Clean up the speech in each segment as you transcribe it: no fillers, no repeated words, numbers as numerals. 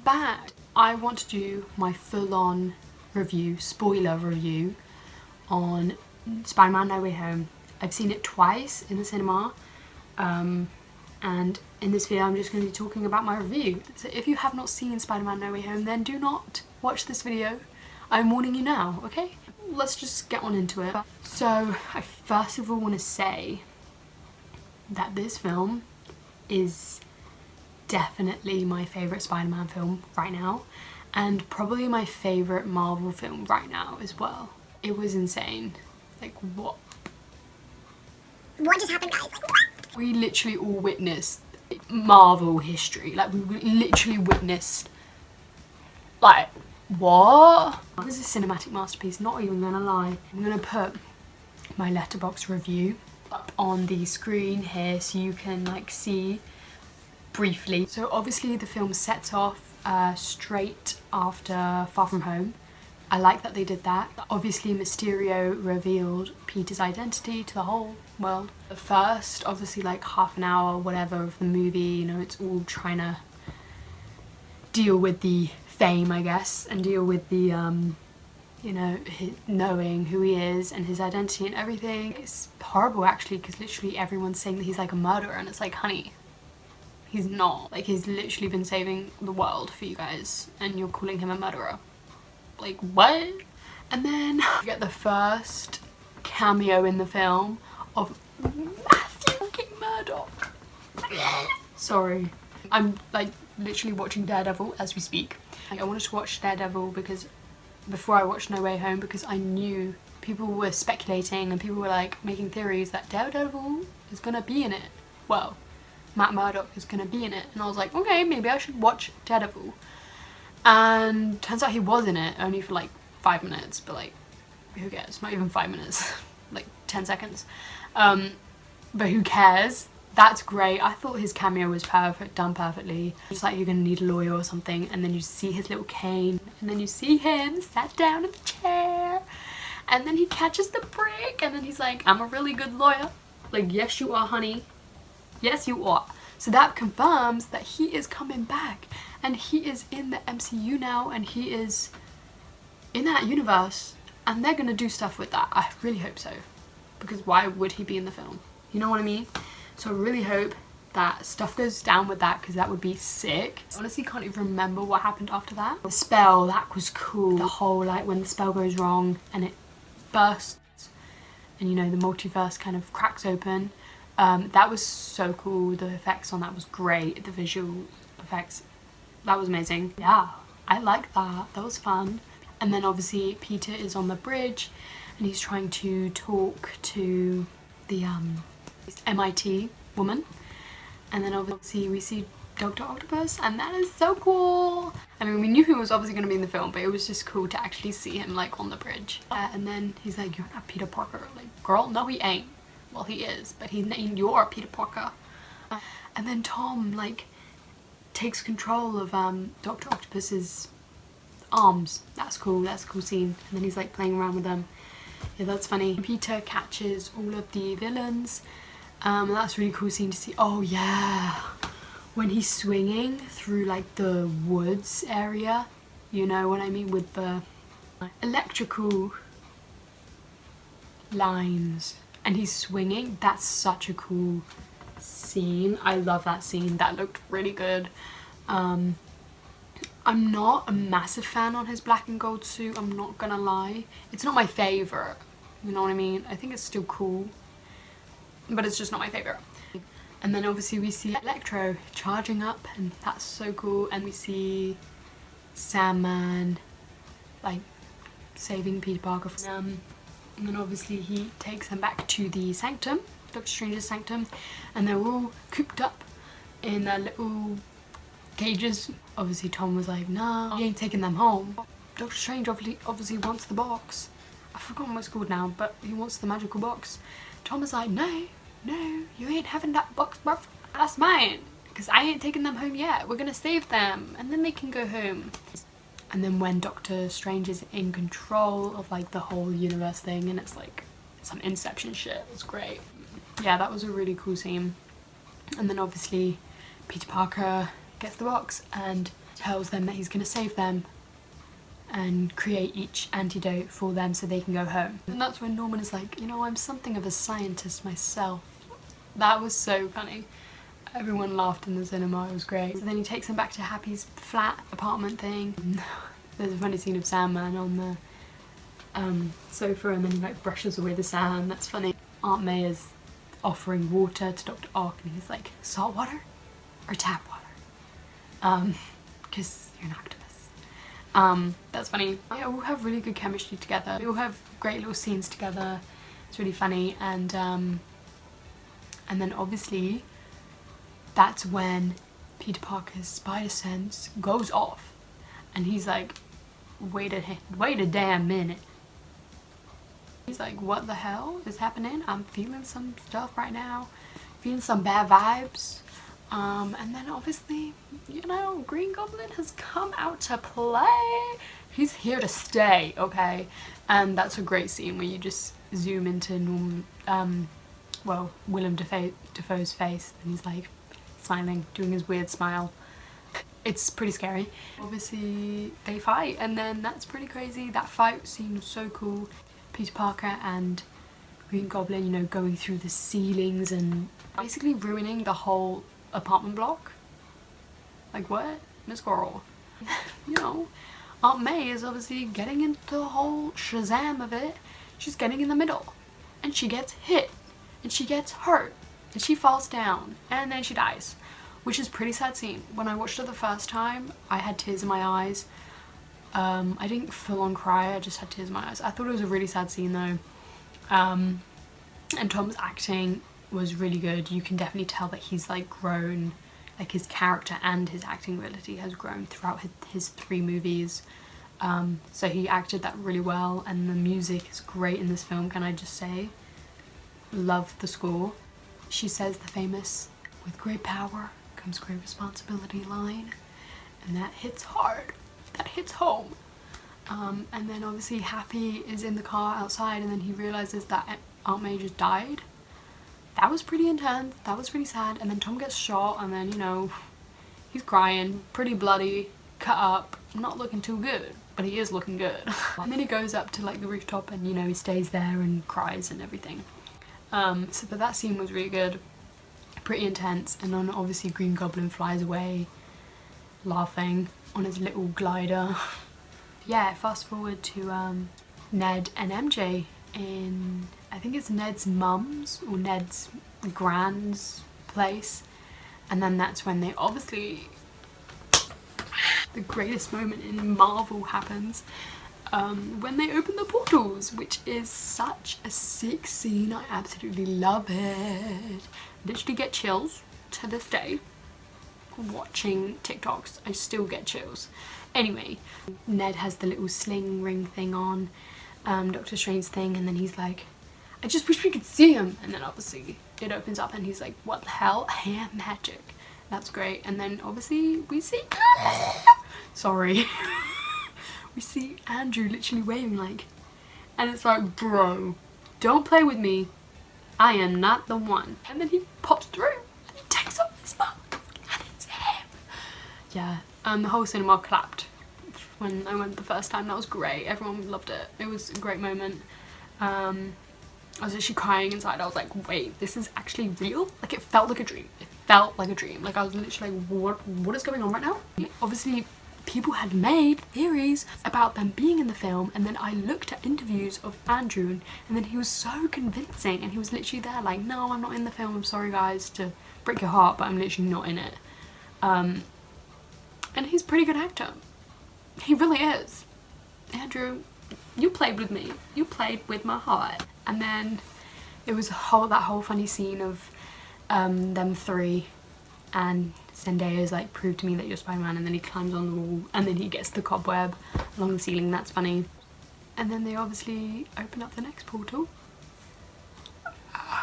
back. I want to do my full-on review, spoiler review, on Spider-Man No Way Home. I've seen it twice in the cinema, and in this video I'm just going to be talking about my review. So if you have not seen Spider-Man No Way Home, then do not watch this video. I'm warning you now, okay? Let's just get on into it. So I first of all want to say that this film is definitely my favourite Spider-Man film right now, and probably my favourite Marvel film right now as well. It was insane. Like, what just happened, guys? Like, what? We literally all witnessed Marvel history. Like, we literally witnessed, like, what? It was a cinematic masterpiece, not even gonna lie. I'm gonna put my Letterboxd review up on the screen here so you can like see briefly. So obviously the film sets off straight after Far From Home. I like that they did that. Obviously Mysterio revealed Peter's identity to the whole world. The first, obviously, like half an hour, whatever, of the movie, you know, it's all trying to deal with the fame, I guess, and deal with the, you know, knowing who he is and his identity and everything. It's horrible, actually, because literally everyone's saying that he's like a murderer, and it's like, honey, he's not. Like, he's literally been saving the world for you guys, and you're calling him a murderer. Like, what? And then you get the first cameo in the film of Matthew King Murdoch. Sorry. I'm like literally watching Daredevil as we speak. Like, I wanted to watch Daredevil because before I watched No Way Home, because I knew people were speculating and people were like making theories that Daredevil is gonna be in it. Well, Matt Murdock is gonna be in it, and I was like, okay, maybe I should watch Daredevil. And turns out he was in it, only for like 5 minutes, but like, who cares? Not even 5 minutes, like 10 seconds. But who cares? That's great. I thought his cameo was perfect, done perfectly. Just like, you're gonna need a lawyer or something, and then you see his little cane, and then you see him sat down in the chair, and then he catches the brick, and then he's like, I'm a really good lawyer. Like, yes you are, honey. Yes you are. So that confirms that he is coming back, and he is in the MCU now, and he is in that universe, and they're gonna do stuff with that. I really hope so, because why would he be in the film? You know what I mean? So I really hope that stuff goes down with that, because that would be sick. I honestly can't even remember what happened after that. The spell, that was cool. The whole, like, when the spell goes wrong and it bursts and, you know, the multiverse kind of cracks open. That was so cool. The effects on that was great. The visual effects, that was amazing. Yeah, I like that. That was fun. And then obviously Peter is on the bridge and he's trying to talk to the MIT woman, and then obviously we see Dr. Octopus, and that is so cool. I mean, we knew he was obviously going to be in the film, but it was just cool to actually see him like on the bridge. And then he's like, you're not Peter Parker. Like, girl, no he ain't. Well, he is, but you're Peter Parker. And then Tom like takes control of Dr. Octopus's arms. That's cool. That's a cool scene. And then he's like playing around with them. Yeah, that's funny. Peter catches all of the villains. That's a really cool scene to see. Oh yeah, when he's swinging through like the woods area, you know what I mean, with the electrical lines, and he's swinging. That's such a cool scene. I love that scene. That looked really good. I'm not a massive fan on his black and gold suit, I'm not gonna lie. It's not my favourite, you know what I mean? I think it's still cool, but it's just not my favourite. And then obviously we see Electro charging up, and that's so cool. And we see Sandman like saving Peter Parker from them. And then obviously he takes them back to the sanctum, Doctor Strange's sanctum, and they're all cooped up in their little cages. Obviously Tom was like, no, he ain't taking them home. Doctor Strange obviously wants the box. I've forgotten what it's called now, but he wants the magical box. Tom is like, no, you ain't having that box, bruv. That's mine, because I ain't taking them home yet. We're gonna save them, and then they can go home. And then when Doctor Strange is in control of like the whole universe thing, and it's like some Inception shit, it's great. Yeah, that was a really cool scene. And then obviously Peter Parker gets the box, and tells them that he's going to save them and create each antidote for them so they can go home. And that's when Norman is like, you know, I'm something of a scientist myself. That was so funny. Everyone laughed in the cinema, it was great. So then he takes them back to Happy's flat apartment thing. There's a funny scene of Sandman on the sofa, and then he like brushes away the sand. That's funny. Aunt May is offering water to Dr. Ock and he's like, salt water or tap water? Because you're an octopus. That's funny. They all have really good chemistry together. They all have great little scenes together. It's really funny. And then obviously that's when Peter Parker's spider sense goes off and he's like, wait a damn minute. He's like, what the hell is happening? I'm feeling some stuff right now, feeling some bad vibes. And then obviously, you know, Green Goblin has come out to play. He's here to stay, okay? And that's a great scene where you just zoom into Willem Dafoe's face and he's like smiling, doing his weird smile. It's pretty scary. Obviously they fight and then that's pretty crazy. That fight scene was so cool. Peter Parker and Green Goblin, you know, going through the ceilings and basically ruining the whole apartment block. Like what? Miss Girl. You know, Aunt May is obviously getting into the whole Shazam of it. She's getting in the middle and she gets hit and she gets hurt and she falls down and then she dies, which is a pretty sad scene. When I watched it the first time, I had tears in my eyes. I didn't full on cry, I just had tears in my eyes. I thought it was a really sad scene though. And Tom's acting was really good. You can definitely tell that he's like grown, like his character and his acting ability has grown throughout his 3 movies. So he acted that really well and the music is great in this film, can I just say. Love the score. She says the famous, with great power comes great responsibility line, and that hits hard. That hits home. And then obviously Happy is in the car outside and then he realizes that Aunt May just died. That was pretty intense, that was pretty sad. And then Tom gets shot and then, you know, he's crying, pretty bloody, cut up, not looking too good, but he is looking good. And then he goes up to like the rooftop and, you know, he stays there and cries and everything. But that scene was really good, pretty intense. And then obviously Green Goblin flies away laughing on his little glider. Yeah, fast forward to Ned and MJ in, I think it's Ned's mum's or Ned's grand's place, and then that's when they obviously, the greatest moment in Marvel happens, when they open the portals, which is such a sick scene. I absolutely love it. Literally get chills to this day. Watching TikToks, I still get chills. Anyway, Ned has the little sling ring thing on, Doctor Strange thing, and then he's like, I just wish we could see him. And then obviously it opens up and he's like, what the hell? Hair magic. That's great. And then obviously we see sorry. We see Andrew literally waving like, and it's like, bro, don't play with me. I am not the one. And then he pops through and he takes off his mask. Yeah, the whole cinema clapped when I went the first time. That was great. Everyone loved it. It was a great moment. I was actually crying inside. I was like, wait, this is actually real? Like, it felt like a dream. It felt like a dream. Like, I was literally like, what is going on right now? Obviously, people had made theories about them being in the film, and then I looked at interviews of Andrew, and then he was so convincing, and he was literally there like, no, I'm not in the film. I'm sorry, guys, to break your heart, but I'm literally not in it. And he's a pretty good actor. He really is. Andrew, you played with me. You played with my heart. And then it was that whole funny scene of them 3 and Zendaya's like, prove to me that you're Spider-Man, and then he climbs on the wall and then he gets the cobweb along the ceiling. That's funny. And then they obviously open up the next portal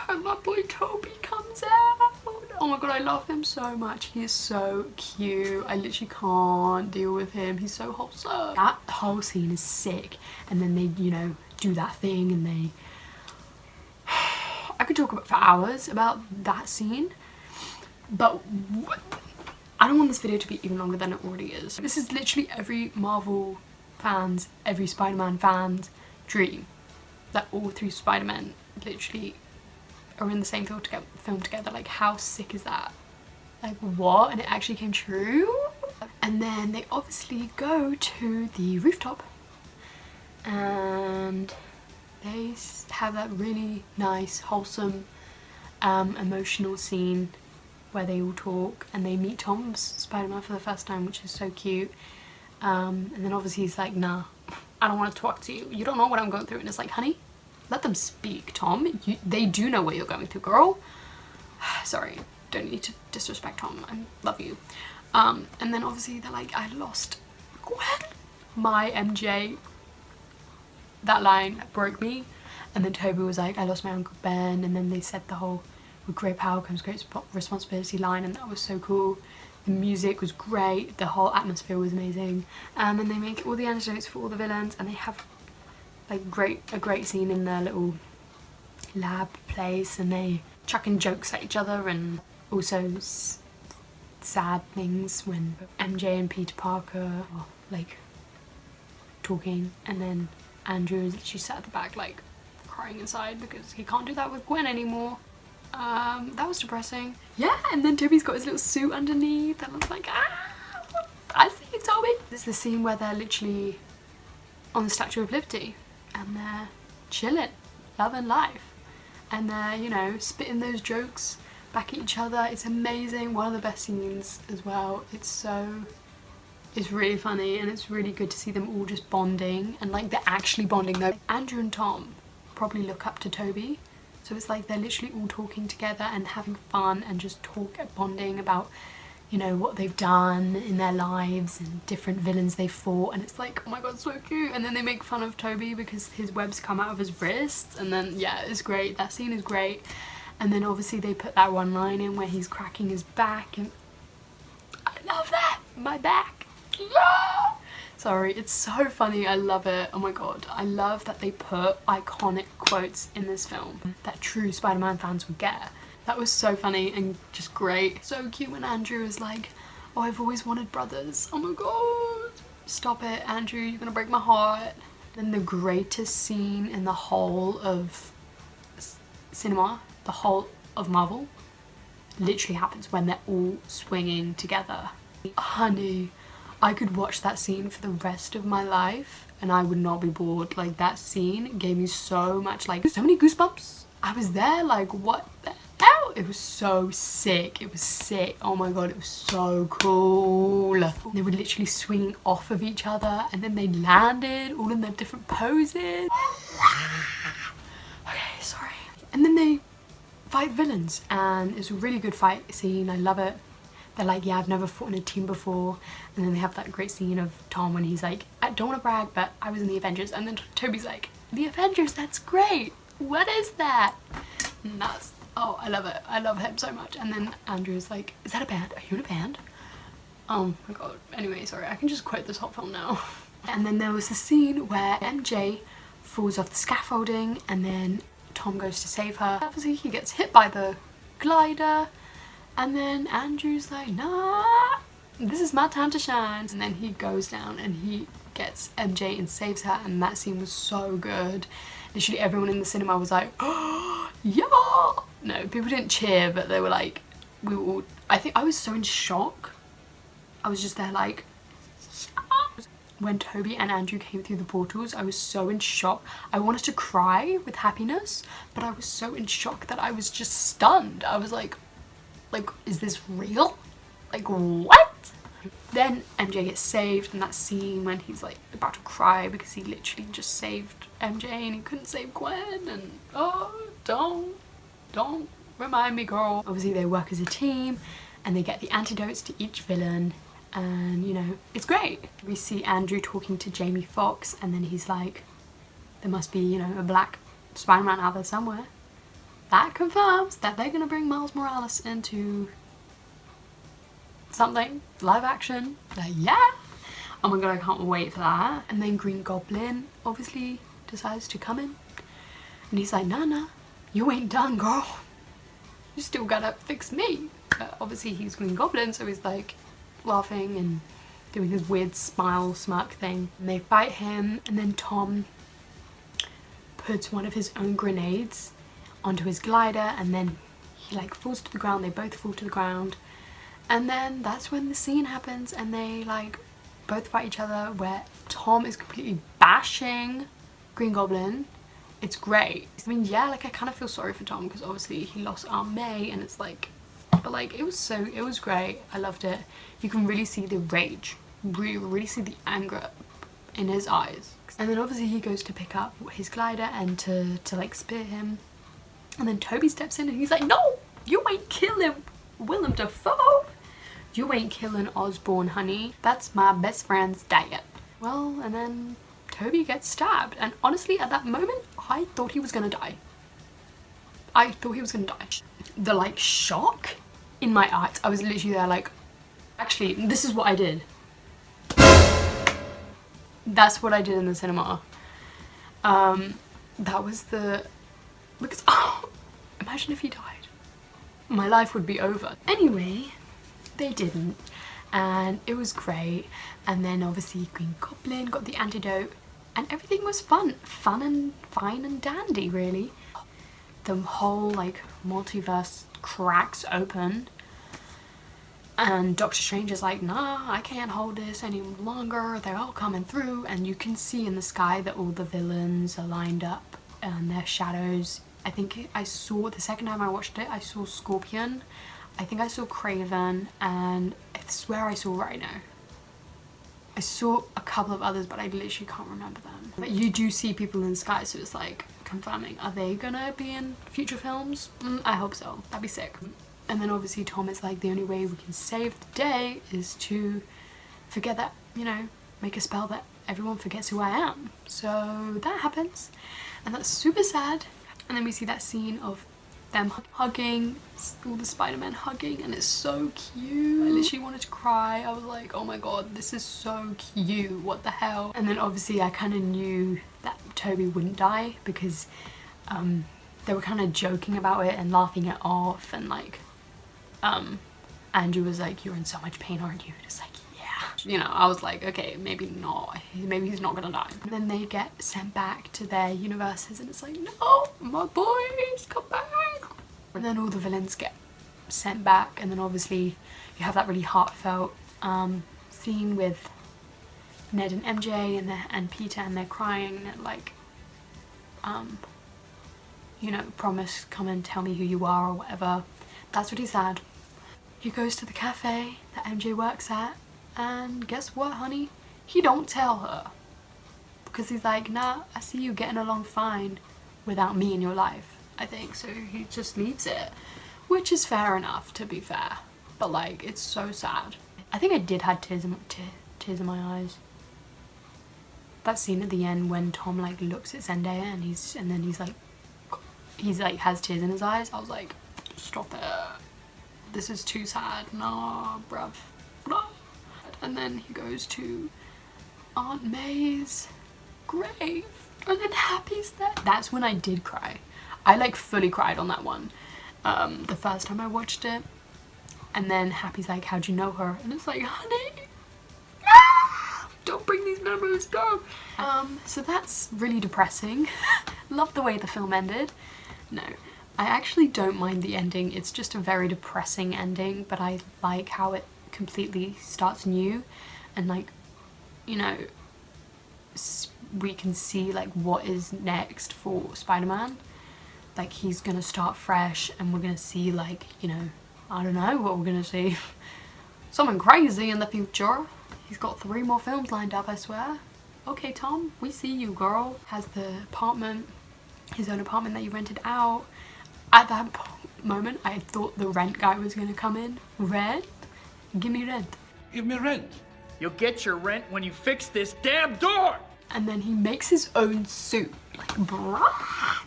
and my boy Toby comes out. Oh my god, I love him so much. He is so cute. I literally can't deal with him. He's so wholesome. That whole scene is sick. And then they, you know, do that thing and they... I could talk for hours about that scene. But I don't want this video to be even longer than it already is. This is literally every Marvel fan's, every Spider-Man fan's dream. That all 3 Spider-Men literally are in the same film together. Like, how sick is that? Like, what? And it actually came true? And then they obviously go to the rooftop and they have that really nice, wholesome, emotional scene where they all talk and they meet Tom's Spider-Man for the first time, which is so cute. And then obviously he's like, nah, I don't want to talk to you. You don't know what I'm going through. And it's like, honey, let them speak, Tom. They do know what you're going through, girl. Sorry, don't need to disrespect Tom. I love you. And then obviously they're like, I lost Gwen. My MJ. That line broke me. And then Toby was like, I lost my Uncle Ben. And then they said the whole, with great power comes great responsibility line, and that was so cool. The music was great, the whole atmosphere was amazing. And they make all the antidotes for all the villains, and they have like a great scene in their little lab place, and they chucking jokes at each other, and also sad things when MJ and Peter Parker are like talking, and then Andrew is literally sat at the back like crying inside because he can't do that with Gwen anymore. That was depressing. Yeah, and then Toby's got his little suit underneath and I was like, ah, I see you, Toby. This is the scene where they're literally on the Statue of Liberty and they're chilling, loving life. And they're, you know, spitting those jokes back at each other. It's amazing. One of the best scenes as well. It's really funny and it's really good to see them all just bonding, and like they're actually bonding though. Andrew and Tom probably look up to Toby. So it's like they're literally all talking together and having fun and just bonding about, you know, what they've done in their lives and different villains they've fought, and it's like, oh my god, so cute. And then they make fun of Toby because his webs come out of his wrists, and then yeah, it's great. That scene is great. And then obviously they put that one line in where he's cracking his back, and I love that, my back. Yeah! Sorry, it's so funny, I love it. Oh my god, I love that they put iconic quotes in this film that true Spider-Man fans would get. That was so funny and just great. So cute when Andrew is like, oh, I've always wanted brothers. Oh my god. Stop it, Andrew, you're gonna break my heart. Then the greatest scene in the whole of cinema, the whole of Marvel, literally happens when they're all swinging together. Honey, I could watch that scene for the rest of my life and I would not be bored. Like, that scene gave me so much, like, so many goosebumps. I was there like, what the hell? It was so sick. It was sick. Oh my god, it was so cool. They were literally swinging off of each other and then they landed all in their different poses. Okay, sorry. And then they fight villains and it's a really good fight scene. I love it. They're like, yeah, I've never fought in a team before. And then they have that great scene of Tom when he's like, I don't want to brag, but I was in the Avengers. And then Toby's like, the Avengers, that's great. What is that? And that's, oh, I love it. I love him so much. And then Andrew's like, is that a band? Are you in a band? Oh my god. Anyway, sorry, I can just quote this whole film now. And then there was the scene where MJ falls off the scaffolding and then Tom goes to save her. Obviously, he gets hit by the glider. And then Andrew's like, nah, this is my time to shine. And then he goes down and he gets MJ and saves her, and that scene was so good. Literally everyone in the cinema was like, oh, yeah. No, people didn't cheer, but they were like, we were all, I think I was so in shock. I was just there like, when Toby and Andrew came through the portals, I was so in shock. I wanted to cry with happiness, but I was so in shock that I was just stunned. I was like, is this real? Like, what? Then MJ gets saved, and that scene when he's like about to cry because he literally just saved MJ and he couldn't save Gwen, and oh, don't remind me, girl. Obviously they work as a team and they get the antidotes to each villain, and you know, it's great. We see Andrew talking to Jamie Foxx, and then he's like, there must be, you know, a black Spider-Man out there somewhere. That confirms that they're gonna bring Miles Morales into something live action. Yeah, oh my god, I can't wait for that. And then Green Goblin obviously decides to come in and he's like, nah, you ain't done, girl, you still gotta fix me. But obviously he's Green Goblin, so he's like, laughing and doing his weird smile smirk thing. And they fight him, and then Tom puts one of his own grenades onto his glider, and then he like falls to the ground. They both fall to the ground, and then that's when the scene happens, and they like both fight each other, where Tom is completely bashing Green Goblin. It's great. I mean, yeah, like I kind of feel sorry for Tom because obviously he lost Aunt May, and it's like, but like it was great. I loved it. You can really see the rage, really see the anger in his eyes. And then obviously he goes to pick up his glider and to like spear him, and then Toby steps in and he's like, no, you ain't killing Willem Dafoe. You ain't killing Osborne, honey. That's my best friend's dad. Well, and then Toby gets stabbed, and honestly at that moment I thought he was gonna die. I thought he was gonna die. The like shock in my eyes, I was literally there like, actually this is what I did. That's what I did in the cinema. That was the, because oh, imagine if he died. My life would be over. Anyway, they didn't, and it was great. And then obviously Green Goblin got the antidote, and everything was fine and dandy, really. The whole like multiverse cracks open, and Doctor Strange is like, nah, I can't hold this any longer. They're all coming through, and you can see in the sky that all the villains are lined up and their shadows. I think I saw, the second time I watched it, I saw Scorpion. I think I saw Craven, and I swear I saw Rhino. I saw a couple of others, but I literally can't remember them. But you do see people in the sky, so it's like confirming, are they gonna be in future films? I hope so. That'd be sick. And then obviously Tom is like, the only way we can save the day is to forget that, you know, make a spell that everyone forgets who I am. So that happens, and that's super sad. And then we see that scene of them hugging, all the Spider-Man hugging, and it's so cute. I literally wanted to cry. I was like, oh my god, this is so cute, what the hell. And then obviously I kind of knew that Toby wouldn't die, because they were kind of joking about it and laughing it off, and like Andrew was like, you're in so much pain, aren't you? Just like, yeah, you know. I was like, okay, maybe not, maybe he's not gonna die. And then they get sent back to their universes, and it's like, no, my boys, come back. And then all the villains get sent back, and then obviously you have that really heartfelt scene with Ned and MJ and Peter, and they're crying and like, you know, promise, come and tell me who you are or whatever. That's really sad. He goes to the cafe that MJ works at, and guess what, honey? He don't tell her, because he's like, nah, I see you getting along fine without me in your life, I think. So he just leaves it, which is fair enough, to be fair, but like, it's so sad. I think I did have tears in my eyes. That scene at the end when Tom like looks at Zendaya and then he's like has tears in his eyes. I was like, stop it, this is too sad, nah bruv, nah. And then he goes to Aunt May's grave, and then Happy's there. That's when I did cry. I like fully cried on that one, the first time I watched it. And then Happy's like, how'd you know her? And it's like, honey, ah, don't bring these memories down. So that's really depressing. Love the way the film ended. No, I actually don't mind the ending. It's just a very depressing ending, but I like how it completely starts new, and like, you know, we can see like what is next for Spider-Man. Like, he's gonna start fresh, and we're gonna see like, you know, I don't know what we're gonna see. Something crazy in the future. He's got 3 more films lined up, I swear. Okay, Tom, we see you, girl. Has the apartment, his own apartment that he rented out. At that moment, I thought the rent guy was gonna come in. Rent? Give me rent. Give me rent. You'll get your rent when you fix this damn door! And then he makes his own suit. Like, bruh.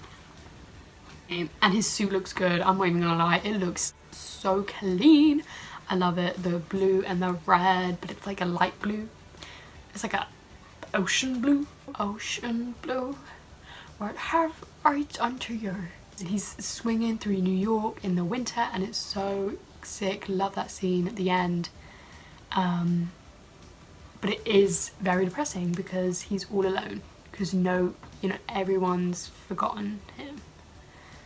And his suit looks good, I'm not even gonna lie. It looks so clean. I love it. The blue and the red, but it's like a light blue. It's like a ocean blue. Ocean blue. What have I done to you? And he's swinging through New York in the winter, and it's so sick. Love that scene at the end. But it is very depressing because he's all alone, because everyone's forgotten him.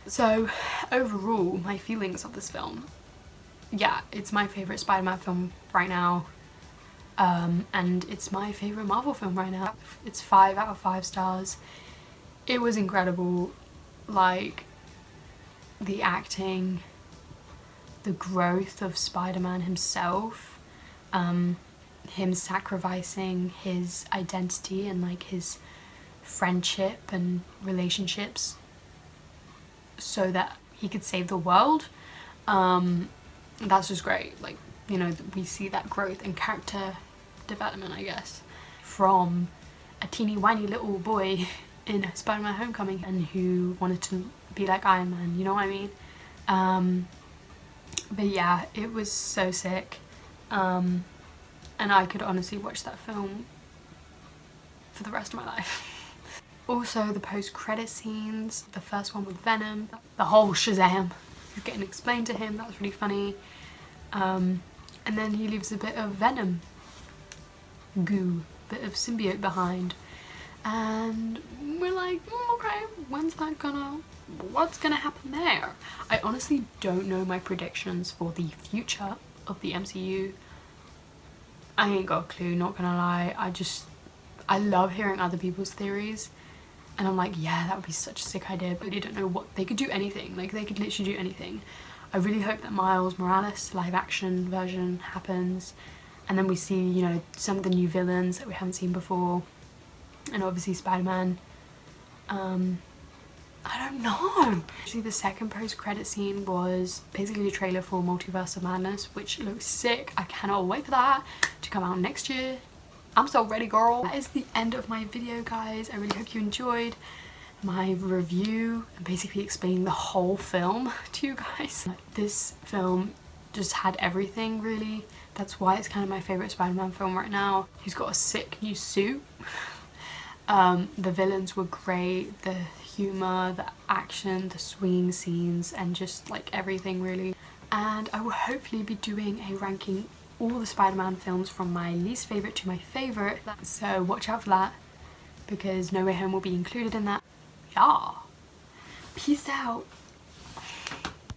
So overall, my feelings of this film, yeah, it's my favourite Spider-Man film right now, and it's my favourite Marvel film right now. It's 5 out of 5 stars. It was incredible, like the acting, the growth of Spider-Man himself, him sacrificing his identity and like his friendship and relationships so that he could save the world. That's just great. Like, we see that growth and character development, I guess, from a teeny whiny little boy in Spider-Man Homecoming and who wanted to be like Iron Man, you know what I mean? But yeah, it was so sick, and I could honestly watch that film for the rest of my life. Also, the post-credit scenes, the first one with Venom, the whole Shazam getting explained to him, that was really funny. And then he leaves a bit of Venom goo, bit of symbiote behind, and we're like, okay, what's gonna happen there? I honestly don't know my predictions for the future of the MCU. I ain't got a clue, not gonna lie. I love hearing other people's theories, and I'm like, yeah, that would be such a sick idea, but I really don't know what, they could do anything, like they could literally do anything. I really hope that Miles Morales live action version happens, and then we see, some of the new villains that we haven't seen before, and obviously Spider-Man. I don't know. Actually, the second post-credit scene was basically a trailer for Multiverse of Madness, which looks sick. I cannot wait for that to come out next year. I'm so ready, girl. That is the end of my video, guys. I really hope you enjoyed my review and basically explaining the whole film to you guys. This film just had everything, really. That's why it's kind of my favourite Spider-Man film right now. He's got a sick new suit. The villains were great, the humour, the action, the swinging scenes, and just like everything really. And I will hopefully be doing a ranking all the Spider-Man films from my least favourite to my favourite, so watch out for that because No Way Home will be included in that. Yeah. Peace out.